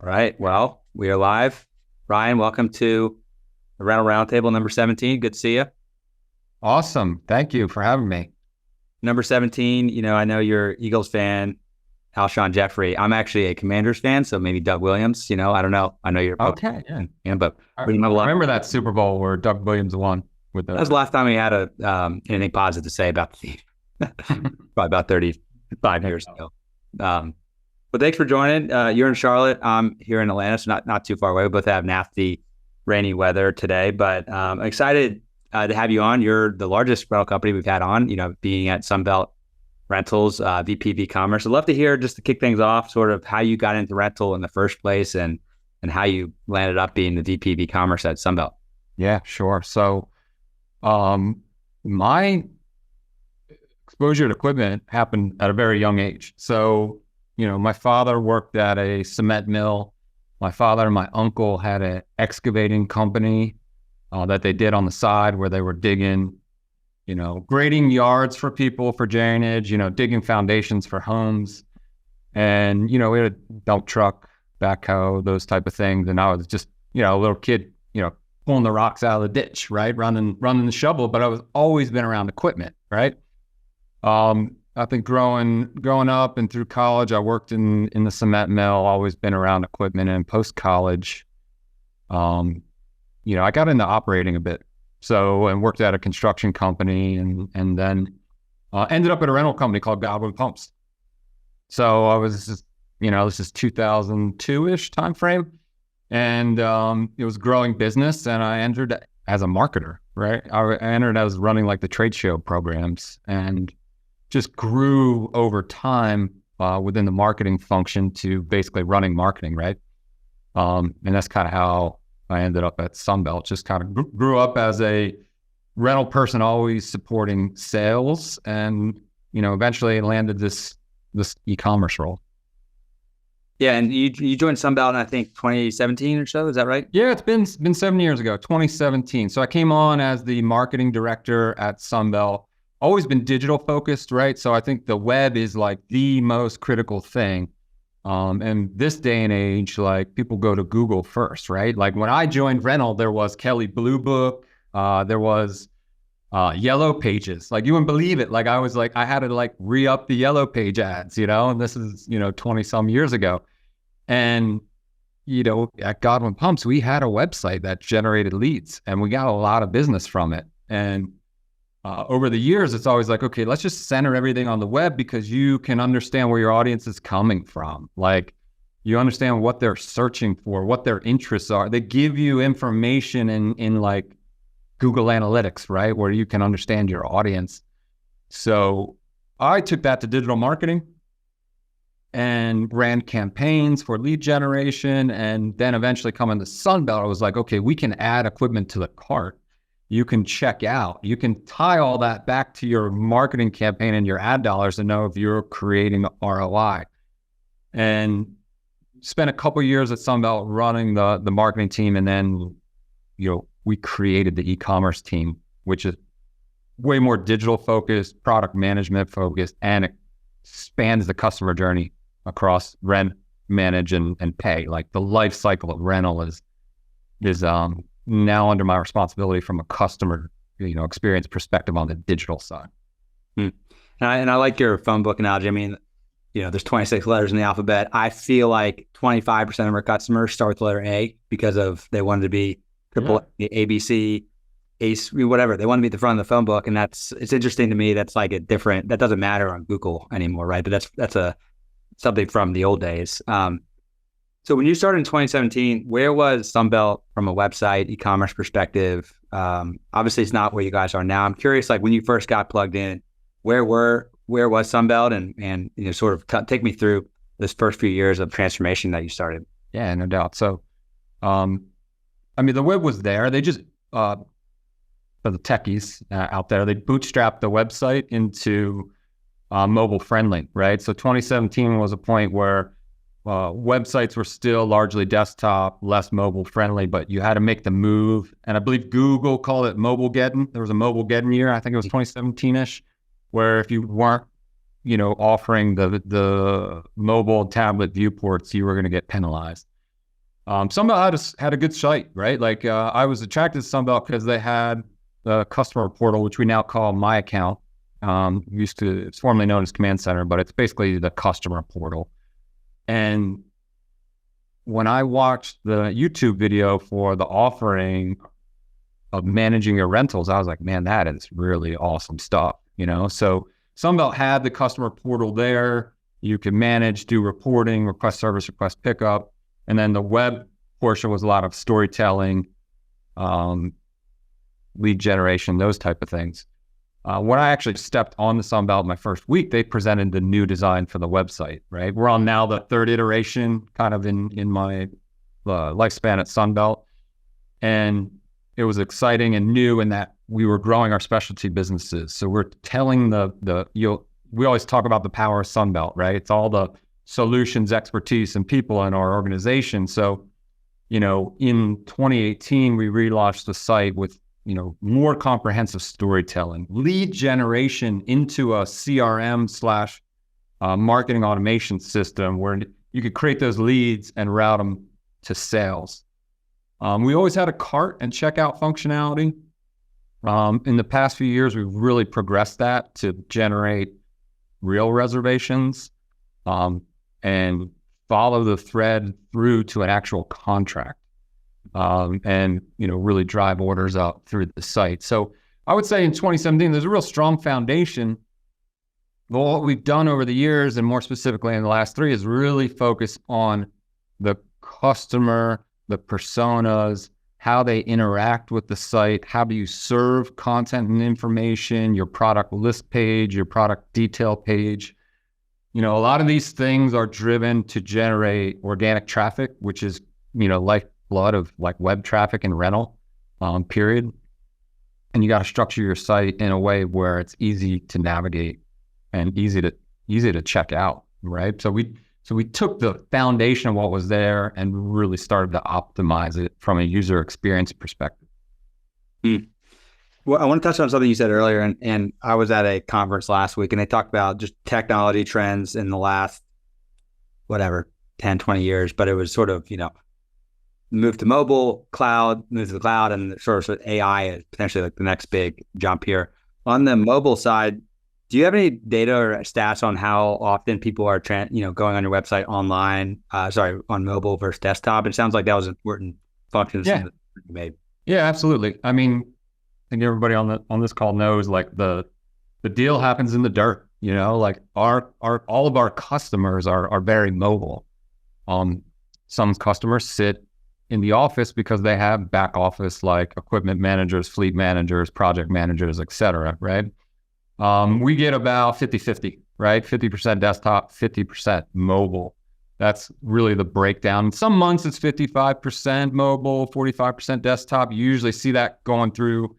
All right. Well, we are live. Bryan, welcome to the Rental Roundtable number 17. Good to see you. Awesome. Thank you for having me. Number 17, I know you're Eagles fan, Alshon Jeffrey. I'm actually a Commanders fan, so maybe Doug Williams. I don't know. I know you're a Okay. Yeah. but I we have a lot. remember that Super Bowl where Doug Williams won with That was the last time we had anything positive to say about the team. Probably about 35 years ago. But thanks for joining. You're in Charlotte. I'm here in Atlanta, so not too far away. We both have nasty, rainy weather today, but I'm excited to have you on. You're the largest rental company we've had on, being at Sunbelt Rentals, VP of e-commerce. I'd love to hear, just to kick things off, sort of how you got into rental in the first place and how you landed up being the VP of e-commerce at Sunbelt. Yeah, sure. So my exposure to equipment happened at a very young age. So, my father worked at a cement mill. My father and my uncle had an excavating company that they did on the side where they were digging, grading yards for people for drainage, digging foundations for homes. And, we had a dump truck, backhoe, those type of things. And I was just, a little kid, pulling the rocks out of the ditch, right? Running the shovel, but I was always been around equipment, right? I think growing up and through college, I worked in the cement mill, always been around equipment, and post-college, I got into operating a bit. So, and worked at a construction company and then ended up at a rental company called Godwin Pumps. So I was just, this is 2002-ish timeframe. And it was a growing business, and I entered as a marketer, right? I entered as running like the trade show programs and just grew over time within the marketing function to basically running marketing, right? And that's kind of how I ended up at Sunbelt. Just kind of grew up as a rental person, always supporting sales, and eventually landed this e-commerce role. Yeah, and you joined Sunbelt in, I think, 2017 or so. Is that right? Yeah, it's been 7 years ago, 2017. So I came on as the marketing director at Sunbelt. Always been digital focused, right? So I think the web is like the most critical thing. And this day and age, like people go to Google first, right? Like when I joined rental, there was Kelley Blue Book, there was Yellow Pages. Like you wouldn't believe it. Like I had to like re-up the Yellow Page ads, and this is, 20 some years ago. And, at Godwin Pumps, we had a website that generated leads and we got a lot of business from it. And over the years, it's always like, okay, let's just center everything on the web because you can understand where your audience is coming from. Like you understand what they're searching for, what their interests are. They give you information in like Google Analytics, right? Where you can understand your audience. So I took that to digital marketing and ran campaigns for lead generation. And then eventually coming to Sunbelt, I was like, okay, we can add equipment to the cart. You can check out, you can tie all that back to your marketing campaign and your ad dollars and know if you're creating ROI. And spent a couple of years at Sunbelt running the marketing team. And then, we created the e-commerce team, which is way more digital focused, product management focused, and it spans the customer journey across rent, manage, and pay. Like the life cycle of rental is now under my responsibility from a customer, experience perspective on the digital side. And I like your phone book analogy. I mean, there's 26 letters in the alphabet. I feel like 25% of our customers start with the letter A because they wanted to be triple ABC, ACE, whatever. They want to be at the front of the phone book. And it's interesting to me. That's like that doesn't matter on Google anymore, right? But that's something from the old days. So when you started in 2017, where was Sunbelt from a website, e-commerce perspective? Obviously, it's not where you guys are now. I'm curious, like when you first got plugged in, where was Sunbelt, and sort of take me through this first few years of transformation that you started. Yeah, no doubt. So, the web was there. They just for the techies out there, they bootstrapped the website into mobile friendly, right? So 2017 was a point where websites were still largely desktop, less mobile friendly, but you had to make the move. And I believe Google called it mobile-geddon. There was a mobile-geddon year, I think it was 2017-ish, where if you weren't, offering the mobile tablet viewports, you were going to get penalized. Sunbelt had a good site, right? Like I was attracted to Sunbelt because they had the customer portal, which we now call My Account. It's formerly known as Command Center, but it's basically the customer portal. And when I watched the YouTube video for the offering of managing your rentals, I was like, man, that is really awesome stuff, So Sunbelt had the customer portal there. You could manage, do reporting, request service, request pickup. And then the web portion was a lot of storytelling, lead generation, those type of things. When I actually stepped on the Sunbelt my first week, they presented the new design for the website, right? We're on now the third iteration kind of in my lifespan at Sunbelt. And it was exciting and new in that we were growing our specialty businesses. So we're telling we always talk about the power of Sunbelt, right? It's all the solutions, expertise, and people in our organization. So, in 2018, we relaunched the site with, more comprehensive storytelling, lead generation into a CRM / marketing automation system where you could create those leads and route them to sales. We always had a cart and checkout functionality. In the past few years, we've really progressed that to generate real reservations and follow the thread through to an actual contract and, really drive orders up through the site. So I would say in 2017, there's a real strong foundation. But what we've done over the years, and more specifically in the last 3, is really focus on the customer, the personas, how they interact with the site, how do you serve content and information, your product list page, your product detail page. A lot of these things are driven to generate organic traffic, which is, lifeblood of like web traffic and rental, period. And you got to structure your site in a way where it's easy to navigate and easy to check out, right? So we took the foundation of what was there and really started to optimize it from a user experience perspective. Well, I want to touch on something you said earlier, and I was at a conference last week, and they talked about just technology trends in the last, 10, 20 years, but it was sort of, move to move to the cloud, and sort of AI is potentially like the next big jump here. On the mobile side, do you have any data or stats on how often people are, going on your website online, on mobile versus desktop? It sounds like that was an important function that you made. Yeah, absolutely. I mean, I think everybody on this call knows like the deal happens in the dirt, like all of our customers are very mobile. Some customers sit in the office because they have back office like equipment managers, fleet managers, project managers, et cetera, right? We get about 50-50, right? 50% desktop, 50% mobile. That's really the breakdown. Some months it's 55% mobile, 45% desktop. You usually see that going through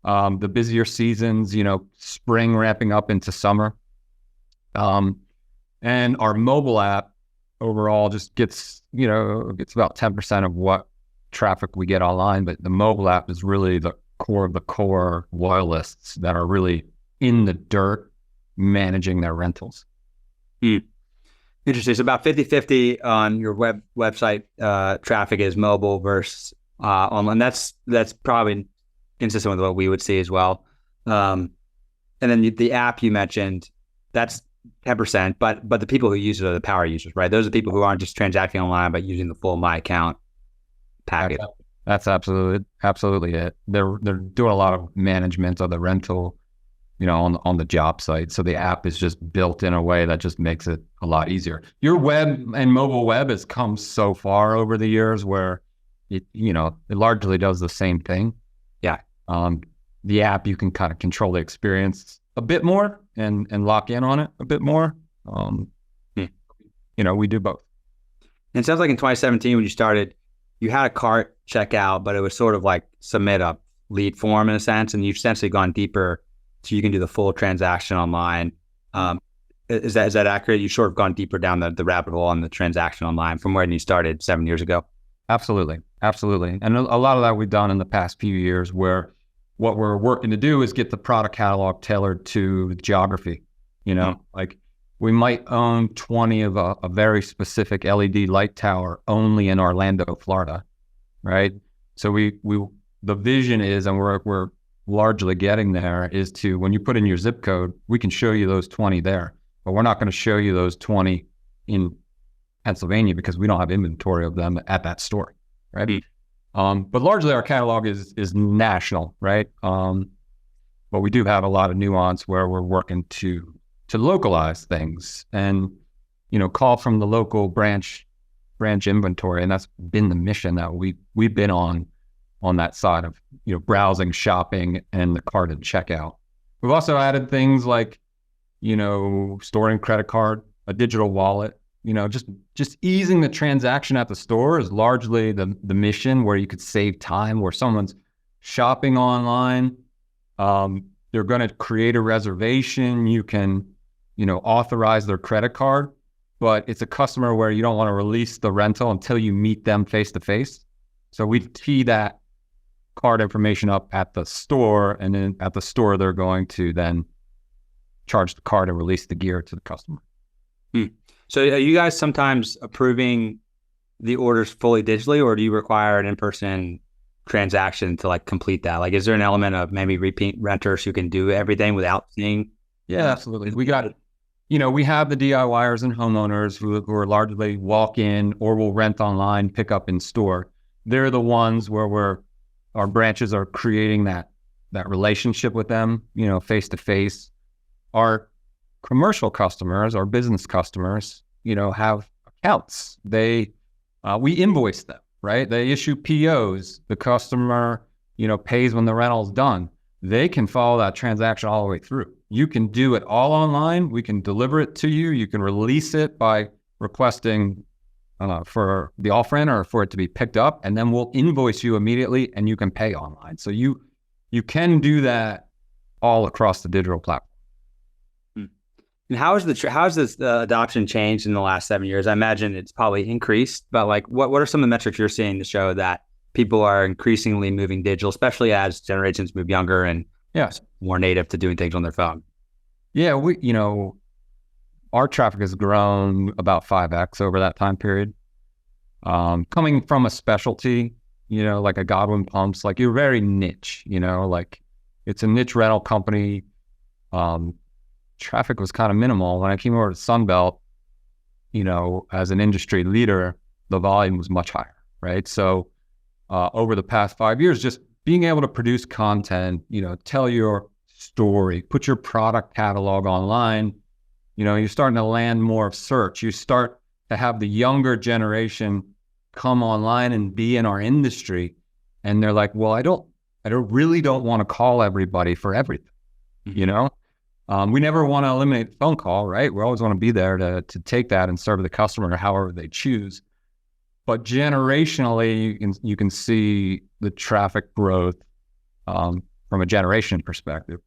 the busier seasons, spring ramping up into summer. And our mobile app overall just gets about 10% of what traffic we get online. But the mobile app is really the core of the core loyalists that are really in the dirt managing their rentals. Interesting. So about 50-50 on your website traffic is mobile versus online. That's probably consistent with what we would see as well. And then the app you mentioned, that's 10%, but the people who use it are the power users, right? Those are the people who aren't just transacting online, but using the full My Account package. That's absolutely it. They're doing a lot of management of the rental, on the job site. So the app is just built in a way that just makes it a lot easier. Your web and mobile web has come so far over the years where it largely does the same thing. Yeah. The app, you can kind of control the experience a bit more and lock in on it a bit more. We do both. And it sounds like in 2017, when you started, you had a cart checkout, but it was sort of like submit a lead form in a sense, and you've essentially gone deeper so you can do the full transaction online. Is that accurate? You've sort of gone deeper down the rabbit hole on the transaction online from where you started 7 years ago? Absolutely. And a lot of that we've done in the past few years, where what we're working to do is get the product catalog tailored to geography. Like we might own 20 of a very specific LED light tower only in Orlando, Florida, right? So the vision is, and we're largely getting there, is to, when you put in your zip code, we can show you those 20 there, but we're not going to show you those 20 in Pennsylvania because we don't have inventory of them at that store, right? But largely our catalog is national, right? But we do have a lot of nuance where we're working to localize things and, call from the local branch inventory. And that's been the mission that we've been on that side of, browsing, shopping, and the cart and checkout. We've also added things like, storing credit card, a digital wallet, just easing the transaction at the store is largely the mission, where you could save time, where someone's shopping online. They're going to create a reservation. You can, authorize their credit card, but it's a customer where you don't want to release the rental until you meet them face to face. So we tee that card information up at the store, and then at the store, they're going to then charge the card and release the gear to the customer. So are you guys sometimes approving the orders fully digitally, or do you require an in-person transaction to complete that? Is there an element of maybe repeat renters who can do everything without seeing? Yeah, absolutely. We got, we have the DIYers and homeowners who are largely walk in or will rent online, pick up in store. They're the ones where our branches are creating that relationship with them, face to face. Our commercial customers, our business customers, have accounts. We invoice them, right? They issue POs. The customer, pays when the rental's done. They can follow that transaction all the way through. You can do it all online. We can deliver it to you. You can release it by requesting for the off-rent or for it to be picked up, and then we'll invoice you immediately, and you can pay online. So you can do that all across the digital platform. And how has this adoption changed in the last 7 years? I imagine it's probably increased, but what are some of the metrics you're seeing to show that people are increasingly moving digital, especially as generations move younger and more native to doing things on their phone? Yeah, our traffic has grown about 5x over that time period. Coming from a specialty, like a Godwin Pumps, you're very niche, it's a niche rental company. Traffic was kind of minimal. When I came over to Sunbelt, as an industry leader, the volume was much higher, right? So over the past 5 years, just being able to produce content, tell your story, put your product catalog online, you're starting to land more of search. You start to have the younger generation come online and be in our industry. And they're like, well, I really don't want to call everybody for everything, We never want to eliminate the phone call, right? We always want to be there to take that and serve the customer however they choose. But generationally, you can see the traffic growth from a generation perspective.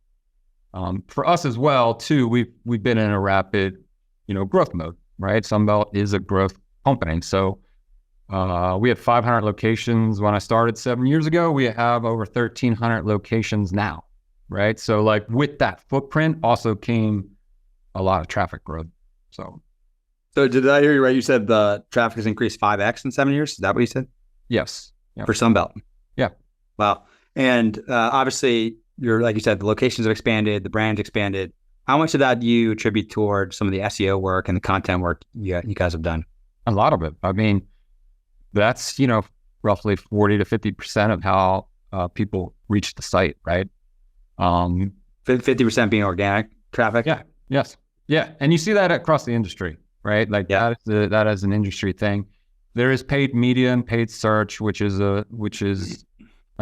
For us as well, too, we've been in a rapid, growth mode, right? Sunbelt is a growth company. So we had 500 locations when I started 7 years ago. We have over 1,300 locations now, right? So with that footprint also came a lot of traffic growth. So did I hear you right? You said the traffic has increased 5x in 7 years. Is that what you said? Yes. Yep. For Sunbelt. Yeah. Wow. And obviously, like you said, the locations have expanded, the brand's expanded. How much of that do you attribute towards some of the SEO work and the content work you guys have done? A lot of it. I mean, that's, roughly 40 to 50% of how people reach the site, right? 50% being organic traffic? Yeah. Yes. Yeah. And you see that across the industry, right? That is an industry thing. There is paid media and paid search, which is a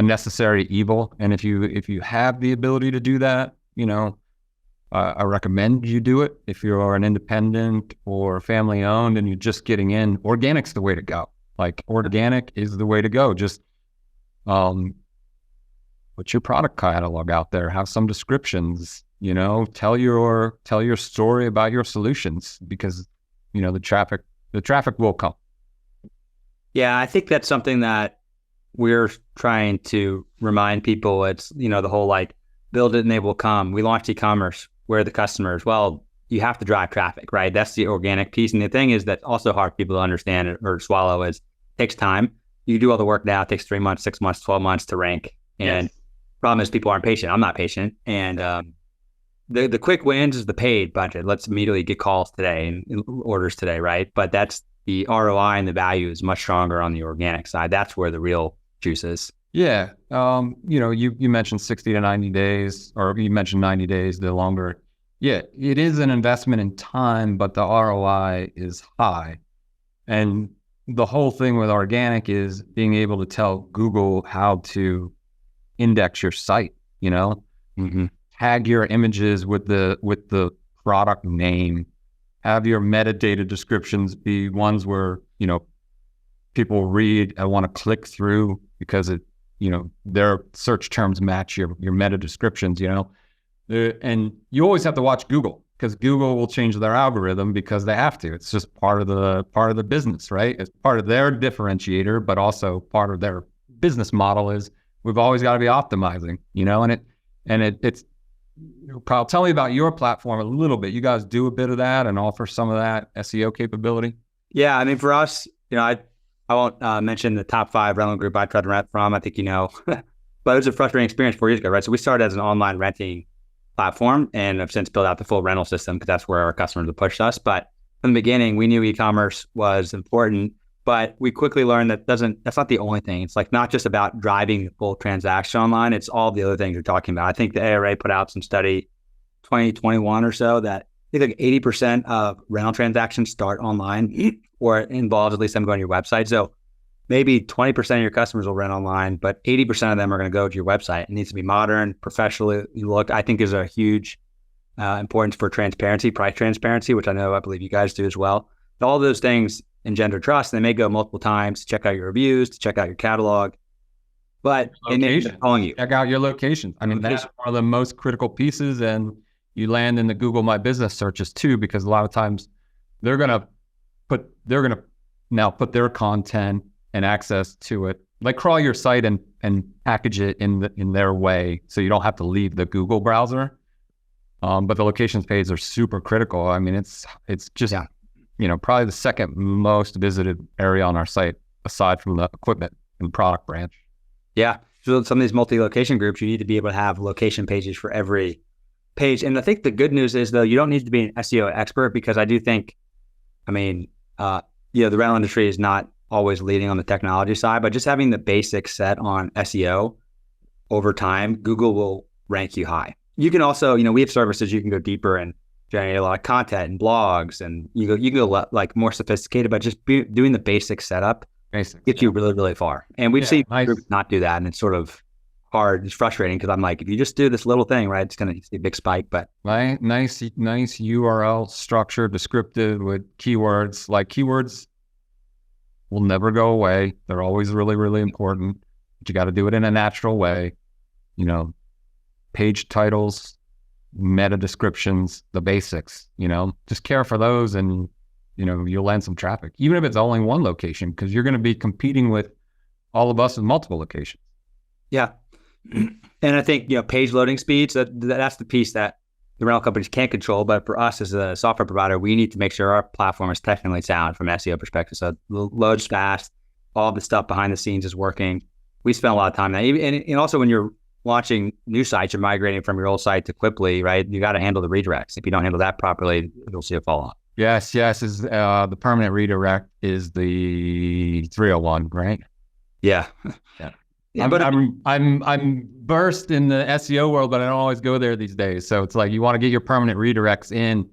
necessary evil. And if you have the ability to do that, I recommend you do it. If you're an independent or family owned and you're just getting in, organic's the way to go. Organic is the way to go. Just put your product catalog out there, have some descriptions, tell your story about your solutions, because the traffic will come. Yeah, I think that's something that we're trying to remind people. It's the whole build it and they will come. We launched e-commerce. Where are the customers? Well, you have to drive traffic, right? That's the organic piece. And the thing is that's also hard for people to understand or swallow is it takes time. You do all the work now. It takes 3 months, 6 months, 12 months to rank. And problem is people aren't patient. I'm not patient. And the quick wins is the paid budget. Let's immediately get calls today and orders today, right? But that's the ROI and the value is much stronger on the organic side. That's where the real juice is. Yeah. You mentioned 60 to 90 days, or you mentioned 90 days, the longer. Yeah, it is an investment in time, but the ROI is high. And the whole thing with organic is being able to tell Google how to index your site, tag your images with the product name, have your metadata descriptions be ones where, people read and want to click through because their search terms match your meta descriptions, and you always have to watch Google because Google will change their algorithm because they have to. It's just part of the business, right? It's part of their differentiator, but also part of their business model is we've always got to be optimizing, and it's Kyle, tell me about your platform a little bit. You guys do a bit of that and offer some of that SEO capability? Yeah, I mean, for us, I won't mention the top 5 rental group I tried to rent from. I think but it was a frustrating experience 4 years ago, right? So we started as an online renting platform and have since built out the full rental system because that's where our customers have pushed us. But from the beginning, we knew e-commerce was important, but we quickly learned that's not the only thing. It's like not just about driving the full transaction online. It's all the other things you're talking about. I think the ARA put out some study 2021 or so that I think like 80% of rental transactions start online or involves at least them going to your website. So maybe 20% of your customers will rent online, but 80% of them are going to go to your website. It needs to be modern, professionally look. I think there's a huge importance for transparency, price transparency, which I believe you guys do as well. All those things engender trust, and they may go multiple times to check out your reviews, to check out your catalog, but they may be calling you. Check out your location. I mean, that's one of the most critical pieces, and you land in the Google My Business searches too, because a lot of times they're gonna now put their content and access to it, like crawl your site and package it in their way, so you don't have to leave the Google browser. But the locations page are super critical. I mean, it's just probably the second most visited area on our site, aside from the equipment and product branch. Yeah. So some of these multi-location groups, you need to be able to have location pages for every page. And I think the good news is, though, you don't need to be an SEO expert, because I do think, the rental industry is not always leading on the technology side, but just having the basics set on SEO over time, Google will rank you high. You can also, we have services you can go deeper and generate a lot of content and blogs, and you can go like more sophisticated, but just doing the basic setup gets you really, really far. And we've seen groups not do that, and it's sort of hard. It's frustrating because I'm like, if you just do this little thing, right, it's going to see a big spike. But nice URL structure, descriptive with keywords. Like keywords will never go away. They're always really, really important. But you got to do it in a natural way. Page titles, meta descriptions, the basics, just care for those, and you'll land some traffic, even if it's only one location, because you're going to be competing with all of us in multiple locations. Yeah. And I think, page loading speeds, that's the piece that the rental companies can't control. But for us as a software provider, we need to make sure our platform is technically sound from an SEO perspective. So it loads fast, all the stuff behind the scenes is working. We spend a lot of time on that. And also when you're launching new sites, you're migrating from your old site to Quickly, right? You got to handle the redirects. If you don't handle that properly, you'll see a fall off. Yes. Is the permanent redirect is the 301, right? Yeah. Yeah, but I'm versed in the SEO world, but I don't always go there these days. So it's like you want to get your permanent redirects in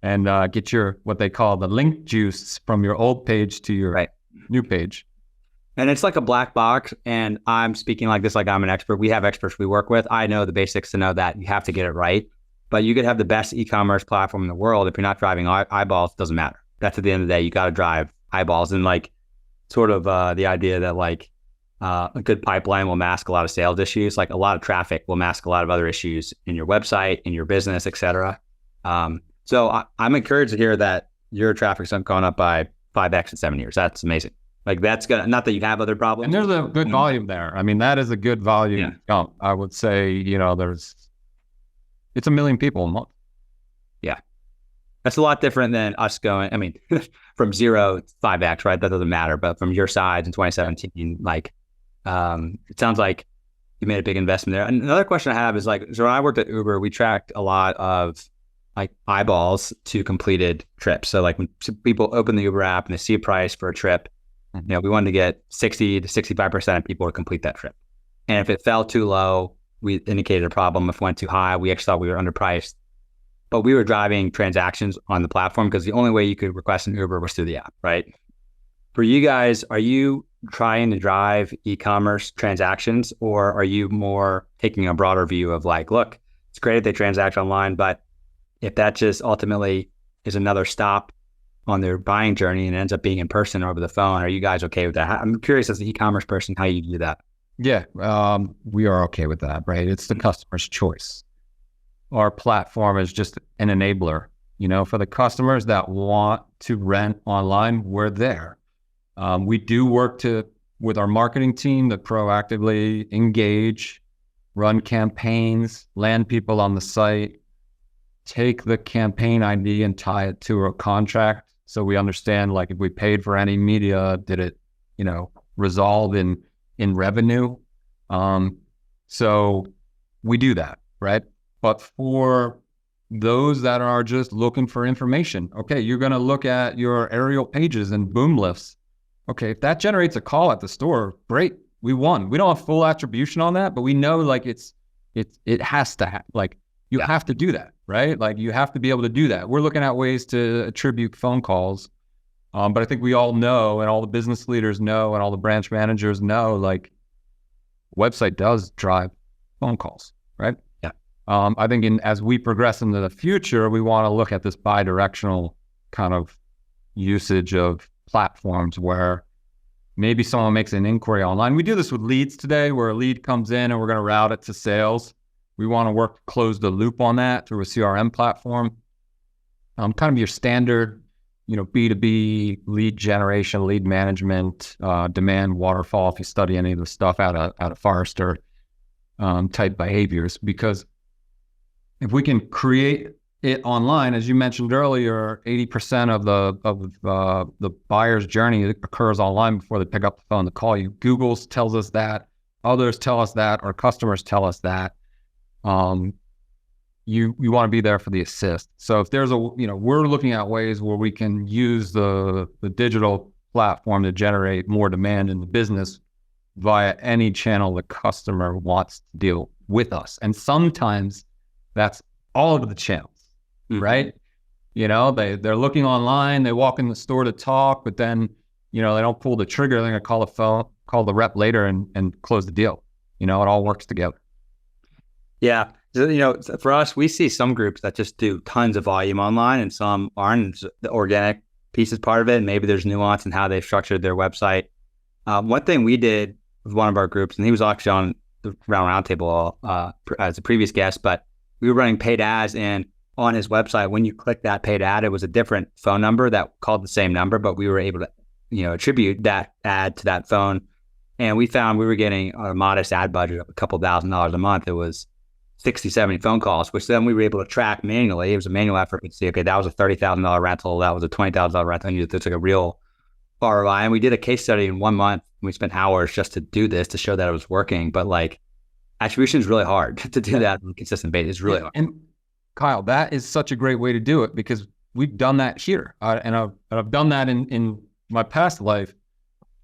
and get your what they call the link juice from your old page to your new page. And it's like a black box. And I'm speaking like this, like I'm an expert. We have experts we work with. I know the basics to know that you have to get it right. But you could have the best e-commerce platform in the world. If you're not driving eyeballs, it doesn't matter. That's at the end of the day, you got to drive eyeballs. And like sort of the idea that like a good pipeline will mask a lot of sales issues. Like a lot of traffic will mask a lot of other issues in your website, in your business, et cetera. So I'm encouraged to hear that your traffic's gone up by 5x in 7 years. That's amazing. Like that's good. Not that you have other problems. And there's a good volume there. I mean, that is a good volume jump. I would say, it's 1 million people a month. Yeah. That's a lot different than us going, I mean, from 0 to 5x, right? That doesn't matter. But from your side in 2017, like, it sounds like you made a big investment there. And another question I have is like, so when I worked at Uber, we tracked a lot of like eyeballs to completed trips. So like when people open the Uber app and they see a price for a trip, we wanted to get 60 to 65% of people to complete that trip. And if it fell too low, we indicated a problem. If it went too high, we actually thought we were underpriced. But we were driving transactions on the platform because the only way you could request an Uber was through the app, right? For you guys, are you trying to drive e-commerce transactions, or are you more taking a broader view of like, look, it's great if they transact online, but if that just ultimately is another stop on their buying journey and ends up being in person or over the phone, are you guys okay with that? I'm curious as an e-commerce person, how you do that. Yeah, we are okay with that, right? It's the customer's choice. Our platform is just an enabler, for the customers that want to rent online, we're there. We do work with our marketing team to proactively engage, run campaigns, land people on the site, take the campaign ID and tie it to a contract. So we understand, like, if we paid for any media, did it, resolve in revenue? So we do that, right? But for those that are just looking for information, okay, you're going to look at your aerial pages and boom lifts. Okay, if that generates a call at the store, great, we won. We don't have full attribution on that, but we know like it has to you have to do that, right? Like you have to be able to do that. We're looking at ways to attribute phone calls. But I think we all know, and all the business leaders know, and all the branch managers know, like website does drive phone calls, right? Yeah. I think as we progress into the future, we want to look at this bi-directional kind of usage of platforms where maybe someone makes an inquiry online. We do this with leads today, where a lead comes in and we're going to route it to sales. We want to work to close the loop on that through a CRM platform. Kind of your standard, B2B lead generation, lead management, demand waterfall. If you study any of the stuff out of Forrester type behaviors, because if we can create it online, as you mentioned earlier, 80% of the buyer's journey occurs online before they pick up the phone to call you. Google tells us that, others tell us that, our customers tell us that. You want to be there for the assist. So if there's we're looking at ways where we can use the digital platform to generate more demand in the business via any channel the customer wants to deal with us. And sometimes that's all of the channels. Mm-hmm. Right? They're looking online, they walk in the store to talk, but then, they don't pull the trigger. They're going to call the rep later and close the deal. It all works together. Yeah. For us, we see some groups that just do tons of volume online and some aren't. The organic piece is part of it. And maybe there's nuance in how they've structured their website. One thing we did with one of our groups, and he was actually on the Roundtable as a previous guest, but we were running paid ads, and on his website, when you click that paid ad, it was a different phone number that called the same number, but we were able to, attribute that ad to that phone. And we found we were getting a modest ad budget of a couple $1,000s a month. It was 60, 70 phone calls, which then we were able to track manually. It was a manual effort to see, okay, that was a $30,000 rental. That was a $20,000 rental. And there's like a real ROI. And we did a case study in 1 month. We spent hours just to do this to show that it was working. But like attribution is really hard to do that on a consistent basis. It's really hard. And Kyle, that is such a great way to do it, because we've done that here. And I've done that in my past life,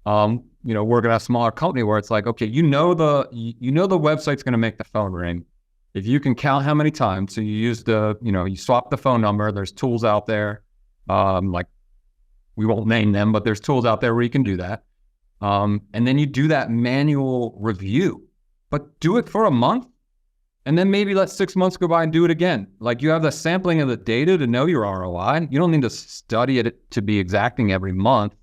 working at a smaller company where it's like, okay, the website's going to make the phone ring. If you can count how many times, so you use you swap the phone number, there's tools out there, like we won't name them, but there's tools out there where you can do that. And then you do that manual review, but do it for a month. And then maybe let 6 months go by and do it again. Like you have the sampling of the data to know your ROI. You don't need to study it to be exacting every month.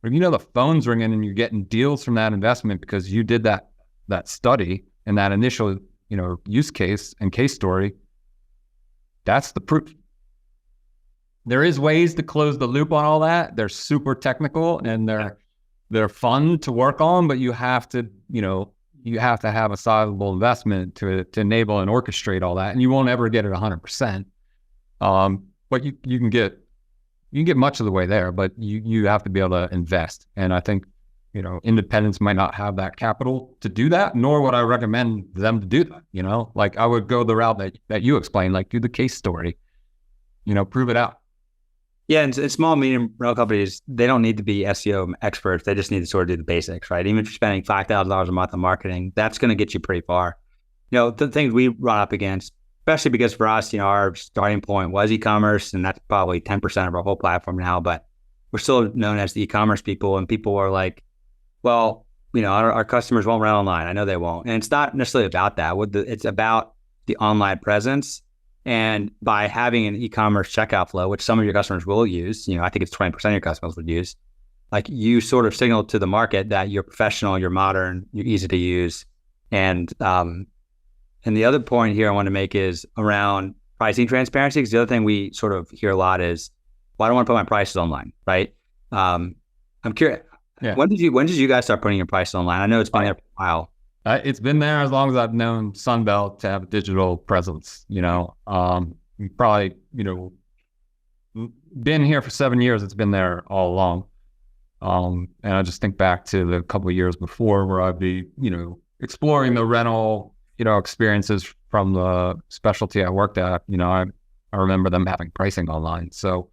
But if the phone's ringing and you're getting deals from that investment because you did that study and that initial, use case and case story, that's the proof. There is ways to close the loop on all that. They're super technical and they're fun to work on, but you have to have a sizable investment to enable and orchestrate all that, and you won't ever get it 100%. But but you can get much of the way there, but you have to be able to invest. And I think, independents might not have that capital to do that, nor would I recommend them to do that. Like I would go the route that you explained, like do the case story, prove it out. Yeah, and small, medium rental companies, they don't need to be SEO experts. They just need to sort of do the basics, right? Even if you're spending $5,000 a month on marketing, that's going to get you pretty far. The things we run up against, especially because for us, our starting point was e-commerce, and that's probably 10% of our whole platform now, but we're still known as the e-commerce people, and people are like, well, our customers won't rent online. I know they won't. And it's not necessarily about that. It's about the online presence. And by having an e-commerce checkout flow, which some of your customers will use, I think it's 20% of your customers would use, like you sort of signal to the market that you're professional, you're modern, you're easy to use. And the other point here I want to make is around pricing transparency, because the other thing we sort of hear a lot is, well, I don't want to put my prices online, right? I'm curious. Yeah. When did you guys start putting your prices online? I know it's been there for a while. It's been there as long as I've known Sunbelt to have a digital presence. We've probably, been here for 7 years. It's been there all along. And I just think back to the couple of years before where I'd be, exploring the rental, experiences from the specialty I worked at. I remember them having pricing online. So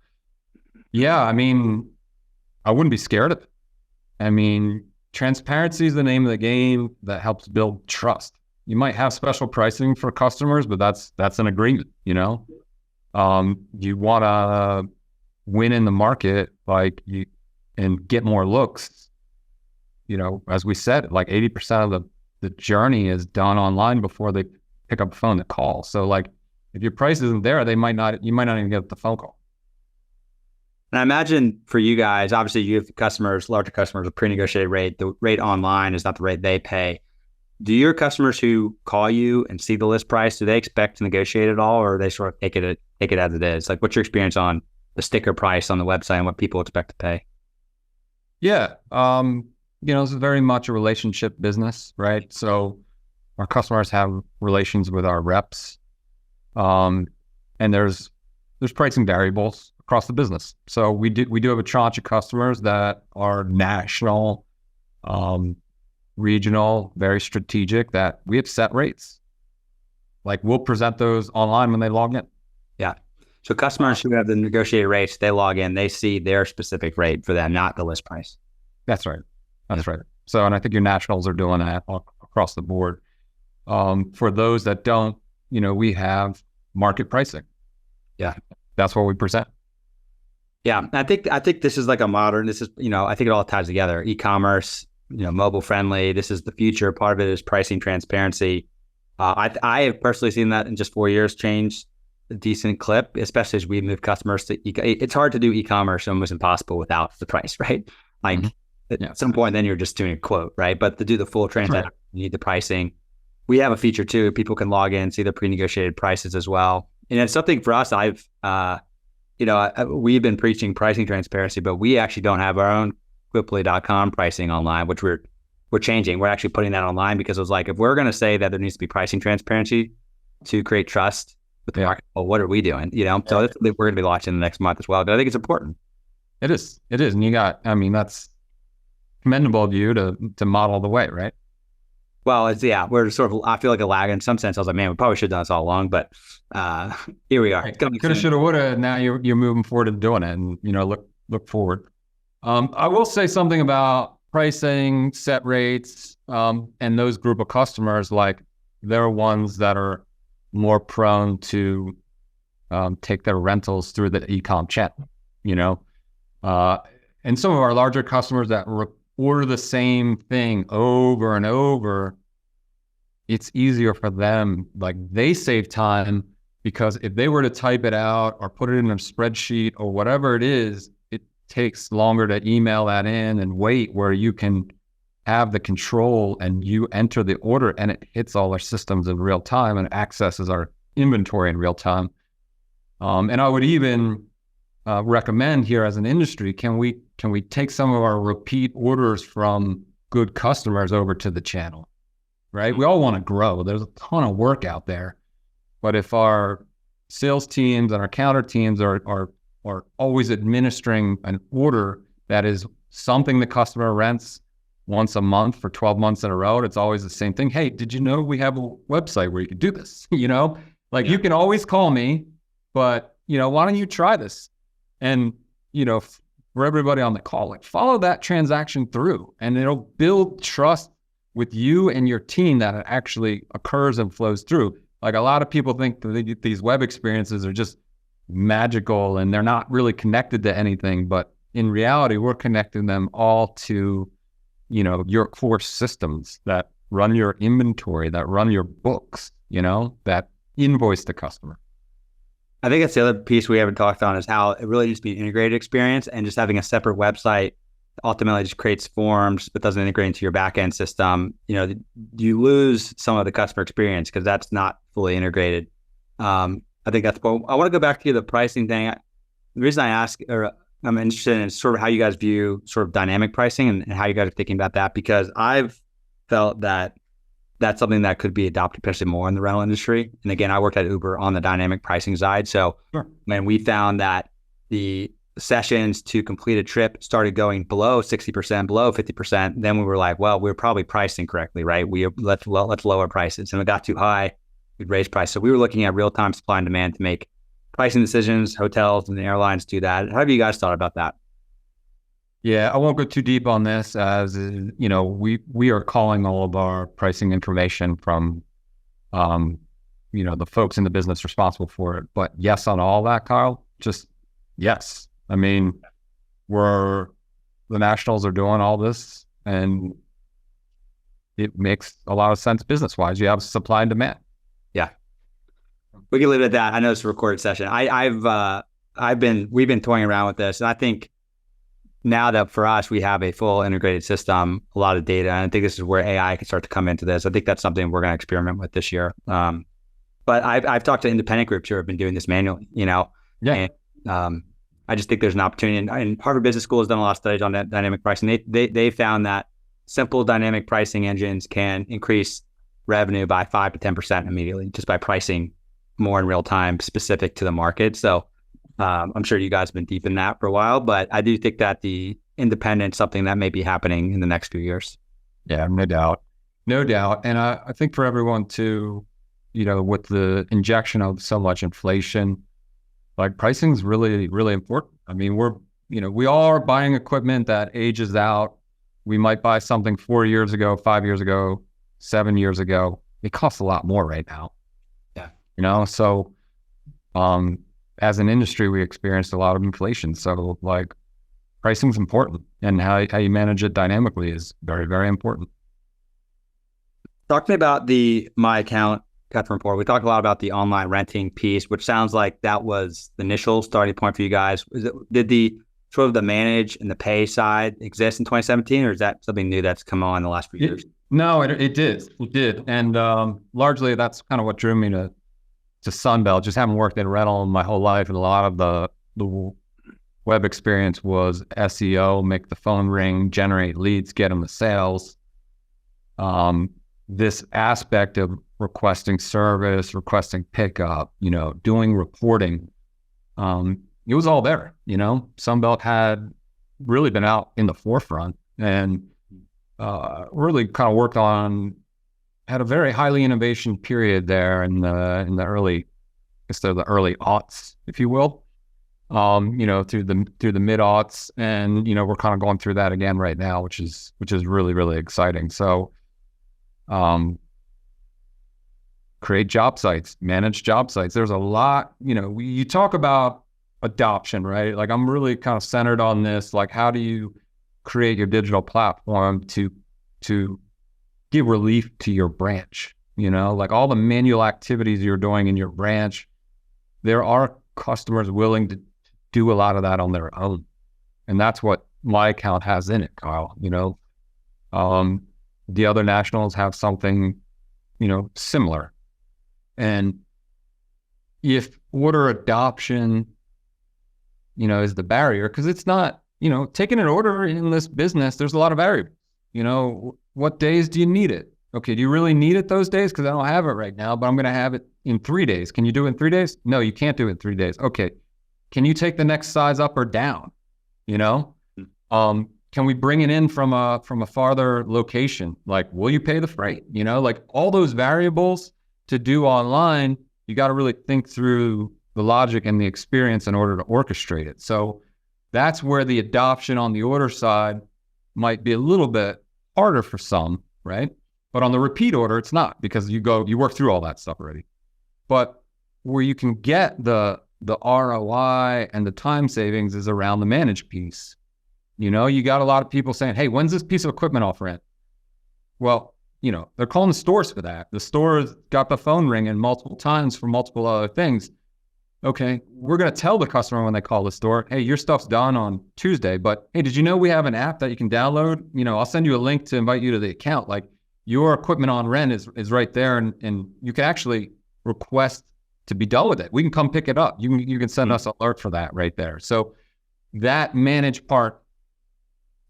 yeah, I wouldn't be scared of it. Transparency is the name of the game that helps build trust. You might have special pricing for customers, but that's an agreement, You want to win in the market, and get more looks. As we said, like 80% of the journey is done online before they pick up the phone to call. So if your price isn't there, you might not even get the phone call. And I imagine for you guys, obviously you have customers, larger customers, a pre-negotiated rate. The rate online is not the rate they pay. Do your customers who call you and see the list price, do they expect to negotiate at all, or they sort of take it as it is? Like, what's your experience on the sticker price on the website and what people expect to pay? Yeah. It's very much a relationship business, right? So our customers have relations with our reps. And there's pricing variables across the business. So we do have a tranche of customers that are national, regional, very strategic, that we have set rates. Like we'll present those online when they log in. Yeah. So customers who have the negotiated rates, they log in, they see their specific rate for them, not the list price. That's right. That's right. So, and I think your nationals are doing that across the board. For those that don't, we have market pricing. Yeah. That's what we present. Yeah. I think this is like I think it all ties together. E-commerce, mobile friendly. This is the future. Part of it is pricing transparency. I have personally seen that in just 4 years change a decent clip, especially as we move customers to it's hard to do e-commerce, almost impossible without the price, right? At some point, then you're just doing a quote, right? But to do the full transaction, you need the pricing. We have a feature too. People can log in, see the pre-negotiated prices as well. And it's something for us, we've been preaching pricing transparency, but we actually don't have our own Quiply.com pricing online, which we're changing. We're actually putting that online because it was like, if we're going to say that there needs to be pricing transparency to create trust with the market, well, what are we doing? So we're going to be launching the next month as well. But I think it's important. It is. And that's commendable of you to model the way, right? Well, we're sort of, I feel like a lag in some sense. I was like, man, we probably should have done this all along, but here we are. Coulda, shoulda, woulda. Now you're moving forward and doing it, and look forward. I will say something about pricing, set rates, and those group of customers. Like they're ones that are more prone to take their rentals through the e-com channel. And some of our larger customers that order the same thing over and over, it's easier for them. Like they save time because if they were to type it out or put it in a spreadsheet or whatever it is, it takes longer to email that in and wait, where you can have the control and you enter the order and it hits all our systems in real time and accesses our inventory in real time. And I would even recommend here as an industry, can we take some of our repeat orders from good customers over to the channel, right? We all want to grow. There's a ton of work out there, but if our sales teams and our counter teams are always administering an order that is something the customer rents once a month for 12 months in a row. It's always the same thing. Hey, did you know we have a website where you can do this? You know, like you can always call me, but you know, why don't you try this? And, you know, for everybody on the call, like follow that transaction through and it'll build trust with you and your team that it actually occurs and flows through. Like a lot of people think that these web experiences are just magical and they're not really connected to anything, but in reality, we're connecting them all to, you know, your core systems that run your inventory, that run your books, you know, that invoice the customer. I think that's the other piece we haven't talked on is how it really needs to be an integrated experience, and just having a separate website ultimately just creates forms but doesn't integrate into your back-end system. You know, you lose some of the customer experience because that's not fully integrated. I think that's what I want to go back to the pricing thing. The reason I ask, or I'm interested in sort of how you guys view sort of dynamic pricing and how you guys are thinking about that, because I've felt that that's something that could be adopted potentially more in the rental industry. And again, I worked at Uber on the dynamic pricing side. So when we found that the sessions to complete a trip started going below 60%, below 50%, then we were like, well, we're probably pricing correctly, right? Let's lower prices. And it got too high, we'd raise price. So we were looking at real-time supply and demand to make pricing decisions. Hotels and the airlines do that. How have you guys thought about that? Yeah, I won't go too deep on this, as you know, we are calling all of our pricing information from, you know, the folks in the business responsible for it. But yes, on all that, Kyle, just yes. I mean, the nationals are doing all this, and it makes a lot of sense business-wise. You have supply and demand. Yeah, we can leave it at that. I know it's a recorded session. We've been toying around with this, and I think now that for us, we have a full integrated system, a lot of data, and I think this is where AI can start to come into this. I think that's something we're going to experiment with this year. But I've talked to independent groups who have been doing this manually, you know, and I just think there's an opportunity. And Harvard Business School has done a lot of studies on that dynamic pricing. They found that simple dynamic pricing engines can increase revenue by 5 to 10% immediately just by pricing more in real time specific to the market. So I'm sure you guys have been deep in that for a while, but I do think that the independent something that may be happening in the next few years. Yeah, no doubt. And I think for everyone too, you know, with the injection of so much inflation, like pricing is really, really important. I mean, we all are buying equipment that ages out. We might buy something 4 years ago, 5 years ago, 7 years ago. It costs a lot more right now. Yeah. You know, so, as an industry, we experienced a lot of inflation. So like pricing is important, and how you manage it dynamically is very, very important. Talk to me about the My Account customer report. We talked a lot about the online renting piece, which sounds like that was the initial starting point for you guys. Did the sort of the manage and the pay side exist in 2017, or is that something new that's come on in the last few years? No, it did. And largely that's kind of what drew me to Sunbelt. Just having worked in rental my whole life, and a lot of the web experience was SEO, make the phone ring, generate leads, get them the sales. This aspect of requesting service, requesting pickup, you know, doing reporting, it was all there. You know, Sunbelt had really been out in the forefront, and really kind of worked on, had a very highly innovation period there in the early, I guess they're the early aughts, if you will, you know, through the mid aughts, and you know, we're kind of going through that again right now, which is really, really exciting. So, create job sites, manage job sites. There's a lot, you know, you talk about adoption, right? Like I'm really kind of centered on this, like how do you create your digital platform to give relief to your branch, you know, like all the manual activities you're doing in your branch, there are customers willing to do a lot of that on their own. And that's what My Account has in it, Kyle, you know. The other nationals have something, you know, similar. And if order adoption, you know, is the barrier, because it's not, you know, taking an order in this business, there's a lot of variables. You know, what days do you need it? Okay, do you really need it those days? Because I don't have it right now, but I'm going to have it in 3 days. Can you do it in 3 days? No, you can't do it in 3 days. Okay. Can you take the next size up or down? You know, can we bring it in from a farther location? Like, will you pay the freight? You know, like all those variables to do online, you got to really think through the logic and the experience in order to orchestrate it. So that's where the adoption on the order side might be a little bit harder for some, right? But on the repeat order, it's not, because you work through all that stuff already. But where you can get the ROI and the time savings is around the managed piece. You know, you got a lot of people saying, hey, when's this piece of equipment off rent? Well, you know, they're calling the stores for that. The store's got the phone ringing multiple times for multiple other things. Okay, we're going to tell the customer when they call the store, hey, your stuff's done on Tuesday, but hey, did you know we have an app that you can download? You know, I'll send you a link to invite you to the account. Like, your equipment on rent is right there, and you can actually request to be done with it. We can come pick it up. You can send us an alert for that right there. So that managed part,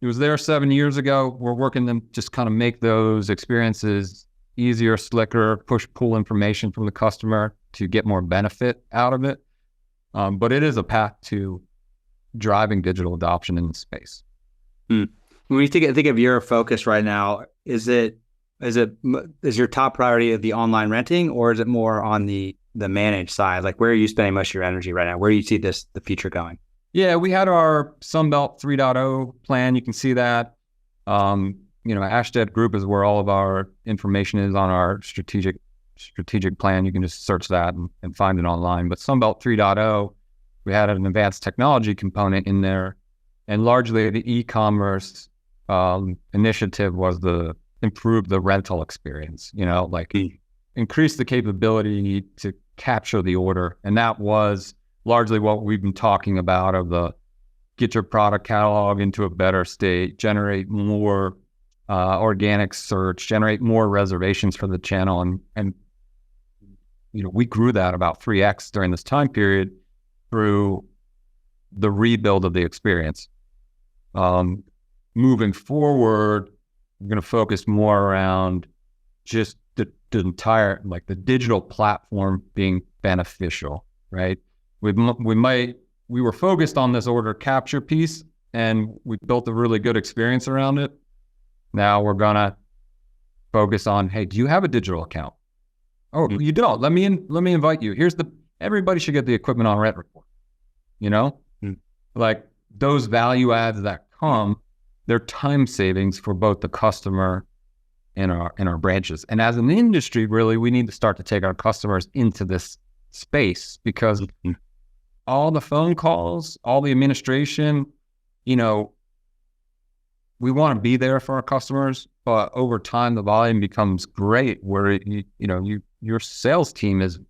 it was there 7 years ago. We're working to just kind of make those experiences easier, slicker, pull information from the customer to get more benefit out of it. But it is a path to driving digital adoption in the space. When you think of your focus right now, is your top priority the online renting, or is it more on the managed side? Like, where are you spending most of your energy right now? Where do you see the future going? Yeah, we had our Sunbelt 3.0 plan. You can see that. You know, Ashtead Group is where all of our information is on our strategic plan. You can just search that and find it online. But Sunbelt 3.0, we had an advanced technology component in there, and largely the e-commerce initiative was the improve the rental experience. You know, like increase the capability to capture the order, and that was largely what we've been talking about, of the get your product catalog into a better state, generate more organic search, generate more reservations for the channel. And you know, we grew that about 3x during this time period through the rebuild of the experience. Moving forward, we're going to focus more around just the entire, like the digital platform being beneficial, right? We were focused on this order capture piece, and we built a really good experience around it. Now we're gonna focus on, hey, do you have a digital account? Oh, you don't. Let me invite you. Everybody should get the equipment on rent report. You know, like those value adds that come, they're time savings for both the customer and our branches. And as an industry, really, we need to start to take our customers into this space, because all the phone calls, all the administration, you know, we want to be there for our customers, but over time the volume becomes great where your sales team is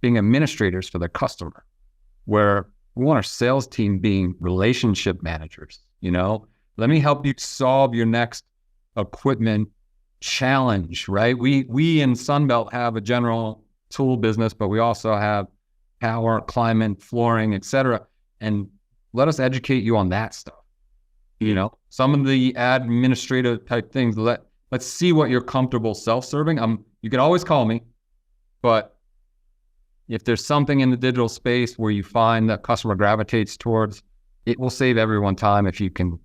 being administrators for the customer, where we want our sales team being relationship managers. You know, let me help you solve your next equipment challenge, right? We in Sunbelt have a general tool business, but we also have power, climate, flooring, etc. And let us educate you on that stuff. You know, some of the administrative type things, let's see what you're comfortable self-serving. You can always call me, but if there's something in the digital space where you find that customer gravitates towards, it will save everyone time if you can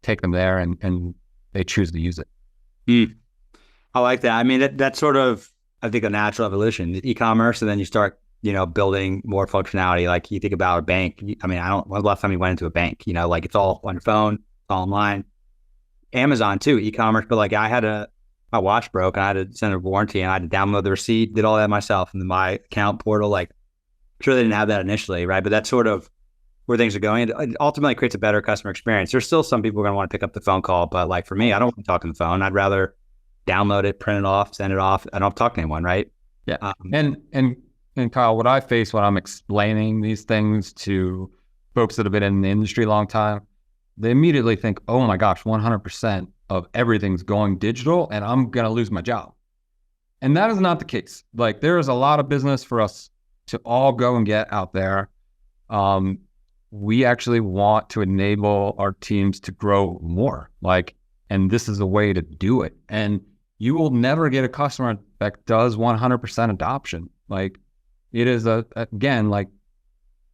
take them there and they choose to use it. I like that. I mean, that's sort of, I think, a natural evolution, the e-commerce, and then you start, you know, building more functionality. Like you think about a bank. I mean, when's the last time you went into a bank? You know, like it's all on your phone, it's all online. Amazon too, e-commerce. But like my watch broke and I had to send a warranty and I had to download the receipt, did all that myself in my account portal. Like, I'm sure they didn't have that initially, right? But that's sort of where things are going. It ultimately creates a better customer experience. There's still some people who are going to want to pick up the phone call, but like for me, I don't want to talk on the phone. I'd rather download it, print it off, send it off. I don't have to talk to anyone, right? Yeah. And Kyle, what I face when I'm explaining these things to folks that have been in the industry a long time, they immediately think, oh my gosh, 100% of everything's going digital and I'm going to lose my job. And that is not the case. Like, there is a lot of business for us to all go and get out there. We actually want to enable our teams to grow more, and this is a way to do it. And you will never get a customer that does 100% adoption. Like it is again, like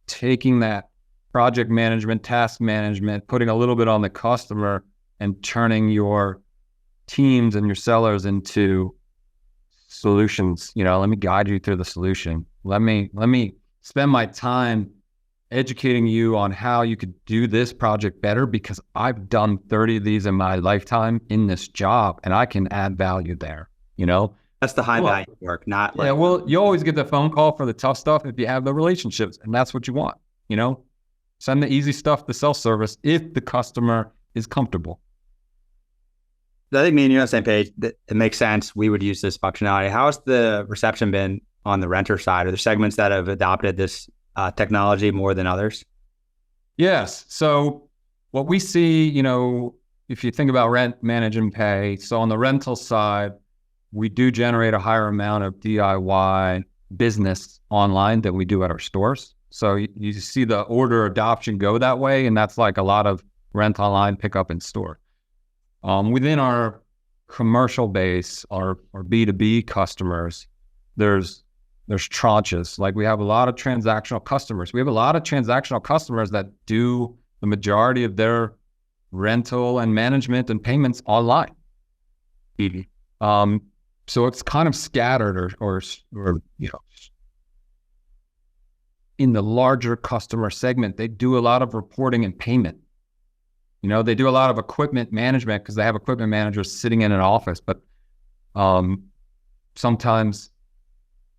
taking that project management, task management, putting a little bit on the customer and turning your teams and your sellers into solutions. Let me guide you through the solution. Let me spend my time educating you on how you could do this project better, because I've done 30 of these in my lifetime in this job and I can add value there. That's the high value work, not like. Yeah, well, you always get the phone call for the tough stuff if you have the relationships, and that's what you want. Send the easy stuff to self-service if the customer is comfortable. I think me and you are on the same page. It makes sense. We would use this functionality. How has the reception been on the renter side? Are there segments that have adopted this technology more than others? Yes. So what we see, if you think about rent, manage, and pay. So on the rental side, we do generate a higher amount of DIY business online than we do at our stores. So you see the order adoption go that way, and that's like a lot of rent online, pick up in store. Within our commercial base, our B2B customers, there's tranches. Like we have a lot of transactional customers. We have a lot of transactional customers that do the majority of their rental and management and payments online. So it's kind of scattered or in the larger customer segment, they do a lot of reporting and payment. They do a lot of equipment management because they have equipment managers sitting in an office, but sometimes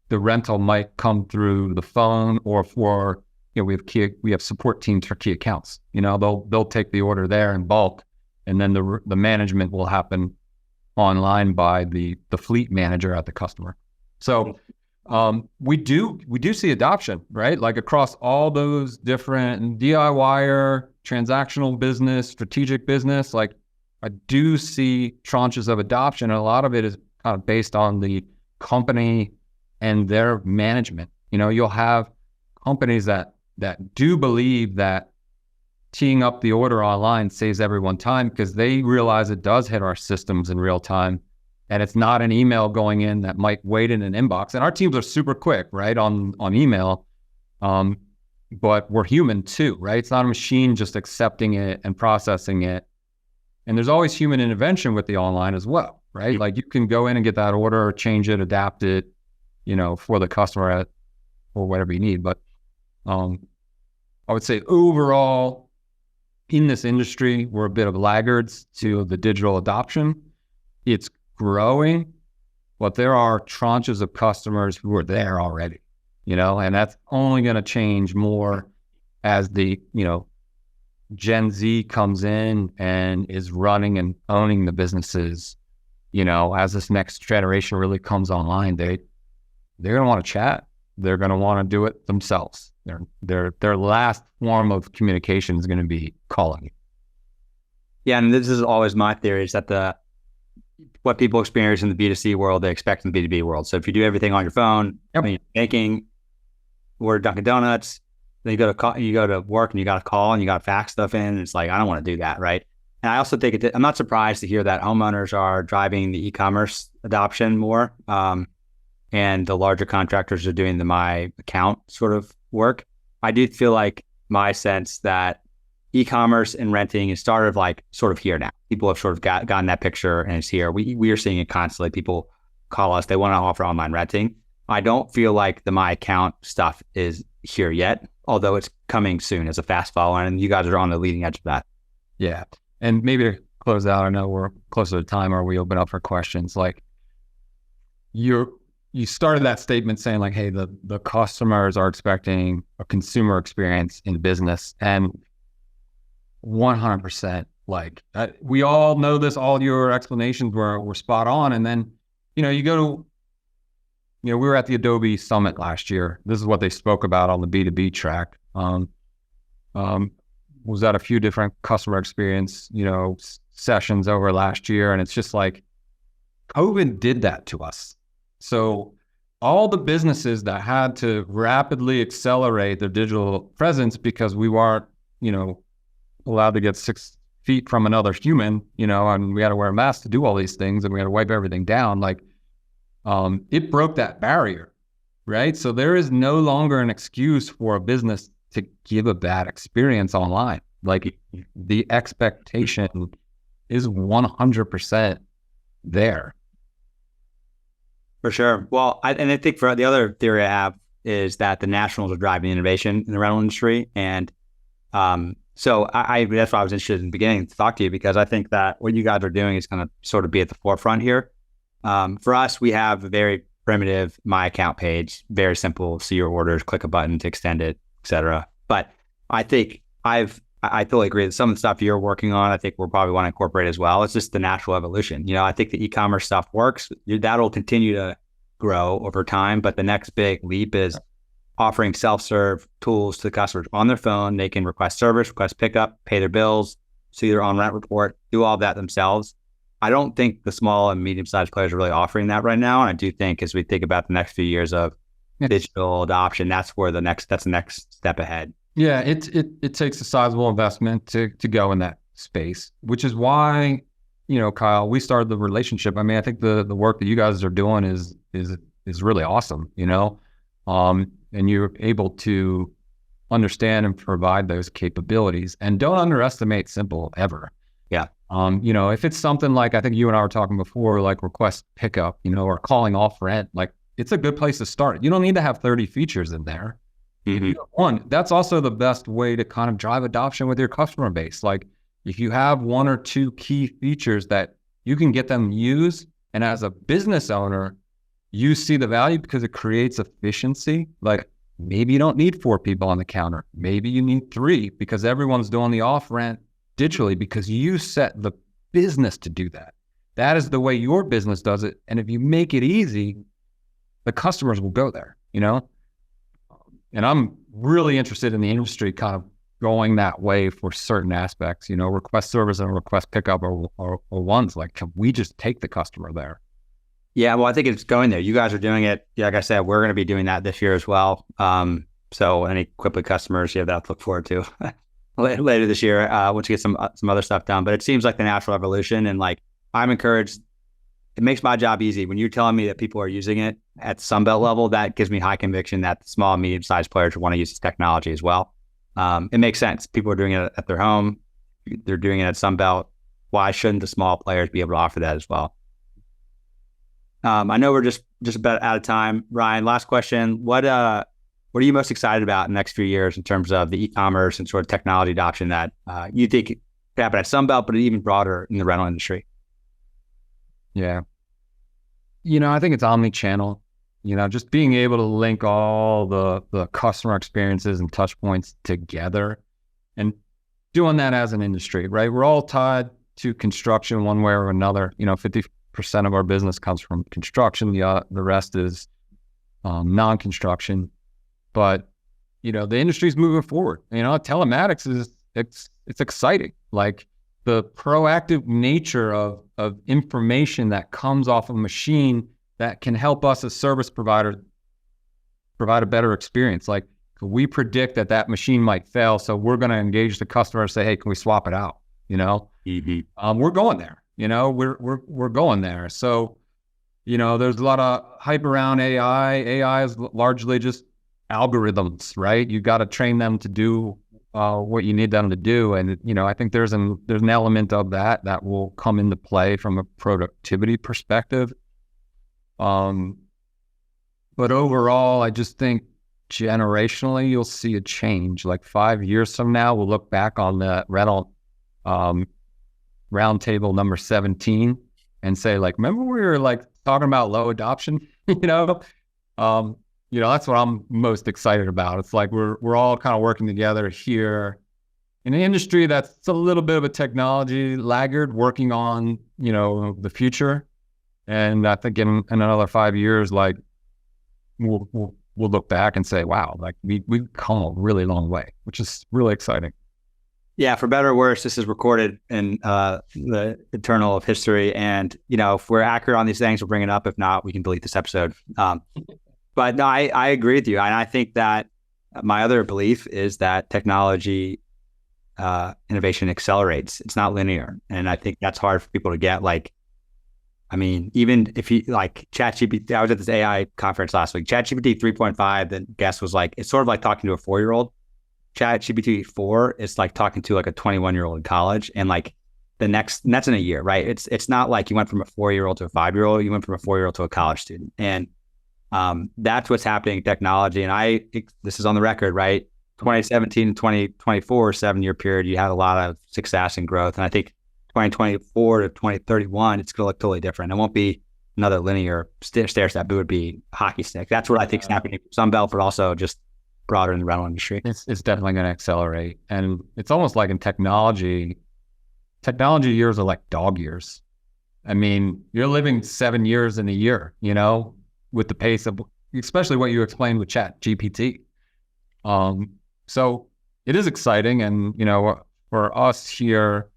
the rental might come through the phone or for, we have support teams for key accounts. They'll take the order there in bulk, and then the management will happen online by the fleet manager at the customer. So we do see adoption, right? Like across all those different DIYer, transactional business, strategic business, like I do see tranches of adoption, and a lot of it is kind of based on the company and their management. You'll have companies that do believe that teeing up the order online saves everyone time because they realize it does hit our systems in real time, and it's not an email going in that might wait in an inbox. And our teams are super quick, right, on email, but we're human too, right? It's not a machine just accepting it and processing it. And there's always human intervention with the online as well, right? Like you can go in and get that order or change it, adapt it, for the customer or whatever you need. But I would say overall, in this industry, we're a bit of laggards to the digital adoption. It's growing, but there are tranches of customers who are there already, and that's only going to change more as the, Gen Z comes in and is running and owning the businesses. As this next generation really comes online, they're going to want to chat. They're going to want to do it themselves. Their last form of communication is going to be calling. Yeah, and this is always my theory, is that what people experience in the B2C world, they expect in the B2B world. So if you do everything on your phone, baking, order Dunkin' Donuts, then you go to work and you got to call and you got to fax stuff in. And it's like, I don't want to do that, right? And I also think I'm not surprised to hear that homeowners are driving the e-commerce adoption more, and the larger contractors are doing the my account sort of work. I do feel like my sense that e-commerce and renting is sort of here now. People have sort of gotten that picture and it's here. We are seeing it constantly. People call us, they want to offer online renting. I don't feel like the my account stuff is here yet, although it's coming soon as a fast follower, and you guys are on the leading edge of that. Yeah. And maybe to close out, I know we're closer to time or we open up for questions. Like you started that statement saying like, hey, the customers are expecting a consumer experience in business, and 100%. Like we all know this, all your explanations were spot on. And then, you go to, we were at the Adobe Summit last year. This is what they spoke about on the B2B track. Was at a few different customer experience, sessions over last year. And it's just like, COVID did that to us. So all the businesses that had to rapidly accelerate their digital presence because we weren't, allowed to get 6 feet from another human, and we had to wear a mask to do all these things and we had to wipe everything down. Like, it broke that barrier. right? So there is no longer an excuse for a business to give a bad experience online. Like the expectation is 100% there. For sure. Well, I think for the other theory I have is that the nationals are driving innovation in the rental industry. And so that's why I was interested in the beginning to talk to you, because I think that what you guys are doing is going to sort of be at the forefront here. For us, we have a very primitive My Account page, very simple, see your orders, click a button to extend it, etc. But I think I totally agree that some of the stuff you're working on, I think we'll probably want to incorporate as well. It's just the natural evolution. I think the e-commerce stuff works. That'll continue to grow over time. But the next big leap is offering self-serve tools to the customers on their phone. They can request service, request pickup, pay their bills, see their on-rent report, do all of that themselves. I don't think the small and medium-sized players are really offering that right now. And I do think as we think about the next few years of digital adoption, that's the next step ahead. Yeah, it takes a sizable investment to go in that space, which is why, Kyle, we started the relationship. I mean, I think the work that you guys are doing is really awesome, and you're able to understand and provide those capabilities, and don't underestimate simple ever. Yeah. If it's something like, I think you and I were talking before, like request pickup, or calling off rent, like it's a good place to start. You don't need to have 30 features in there. Mm-hmm. One, that's also the best way to kind of drive adoption with your customer base. Like if you have one or two key features that you can get them used, and as a business owner, you see the value because it creates efficiency. Like maybe you don't need 4 people on the counter. Maybe you need 3 because everyone's doing the off rent digitally because you set the business to do that. That is the way your business does it. And if you make it easy, the customers will go there, And I'm really interested in the industry kind of going that way for certain aspects, request service and request pickup or ones like, can we just take the customer there? Yeah, well, I think it's going there. You guys are doing it. Yeah, like I said, we're going to be doing that this year as well. So any Quickly customers, you have that to look forward to later this year once you get some other stuff done. But it seems like the natural evolution, and like I'm encouraged. It makes my job easy. When you're telling me that people are using it at Sunbelt level, that gives me high conviction that the small and medium-sized players want to use this technology as well. It makes sense. People are doing it at their home. They're doing it at Sunbelt. Why shouldn't the small players be able to offer that as well? I know we're just about out of time. Ryan, last question. What are you most excited about in the next few years in terms of the e-commerce and sort of technology adoption that you think could happen at Sunbelt, but even broader in the rental industry? Yeah. I think it's omni-channel, just being able to link all the customer experiences and touch points together and doing that as an industry, right? We're all tied to construction one way or another. 50% of our business comes from construction. The rest is non-construction. But, the industry's moving forward. Telematics it's exciting. Like, the proactive nature of information that comes off a machine that can help us as service provider provide a better experience. Like we predict that machine might fail, so we're going to engage the customer and say, "Hey, can we swap it out?" Mm-hmm. We're going there. We're going there. So, there's a lot of hype around AI. AI is largely just algorithms, right? You got to train them to do what you need them to do. And, I think there's an element of that will come into play from a productivity perspective. But overall, I just think generationally, you'll see a change. Like 5 years from now, we'll look back on the rental Roundtable number 17 and say, like, remember we were like talking about low adoption? That's what I'm most excited about. It's like we're all kind of working together here in an industry that's a little bit of a technology laggard, working on the future. And I think in another 5 years, like we'll look back and say, wow, like we've come a really long way, which is really exciting. Yeah, for better or worse, this is recorded in the eternal of history. And if we're accurate on these things, we'll bring it up. If not, we can delete this episode. But no, I agree with you. And I think that my other belief is that technology innovation accelerates. It's not linear. And I think that's hard for people to get. Like, I mean, even if you like ChatGPT, I was at this AI conference last week. ChatGPT 3.5, the guest was like, it's sort of like talking to a 4-year-old. ChatGPT 4 is like talking to like a 21-year-old in college, and like and that's in a year, right? It's not like you went from a 4-year-old to a 5-year-old. You went from a 4-year-old to a college student, and that's what's happening in technology. And this is on the record, right? 2017 and 2024, 7-year period, you had a lot of success and growth, and I think 2024 to 2031, it's going to look totally different. It won't be another linear stair step. It would be hockey stick. That's what I think is happening for Sunbelt, but also just broader in the rental industry. It's definitely going to accelerate. And it's almost like in technology years are like dog years. I mean, you're living 7 years in a year, with the pace of, especially what you explained with Chat GPT. So it is exciting. And, for us here,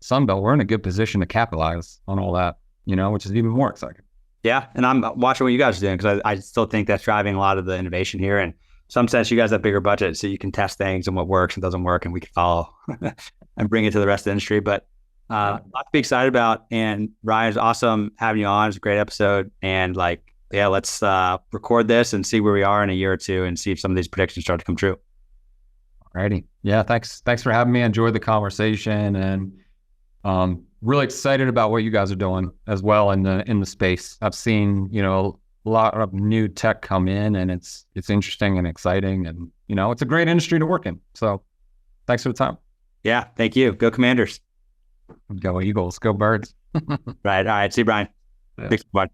Sunbelt, we're in a good position to capitalize on all that, which is even more exciting. Yeah. And I'm watching what you guys are doing, because I still think that's driving a lot of the innovation here. And in some sense, you guys have bigger budget, so you can test things and what works and doesn't work, and we can follow and bring it to the rest of the industry. But a lot to be excited about. And Bryan, it's awesome having you on. It's a great episode. And let's record this and see where we are in a year or two and see if some of these predictions start to come true. Alrighty. Yeah. Thanks for having me. I enjoyed the conversation, and really excited about what you guys are doing as well in the space. I've seen, a lot of new tech come in, and it's interesting and exciting, and, it's a great industry to work in. So thanks for the time. Yeah. Thank you. Go Commanders. Go Eagles. Go Birds. Right. All right. See you, Bryan. Yeah. Thanks, bud.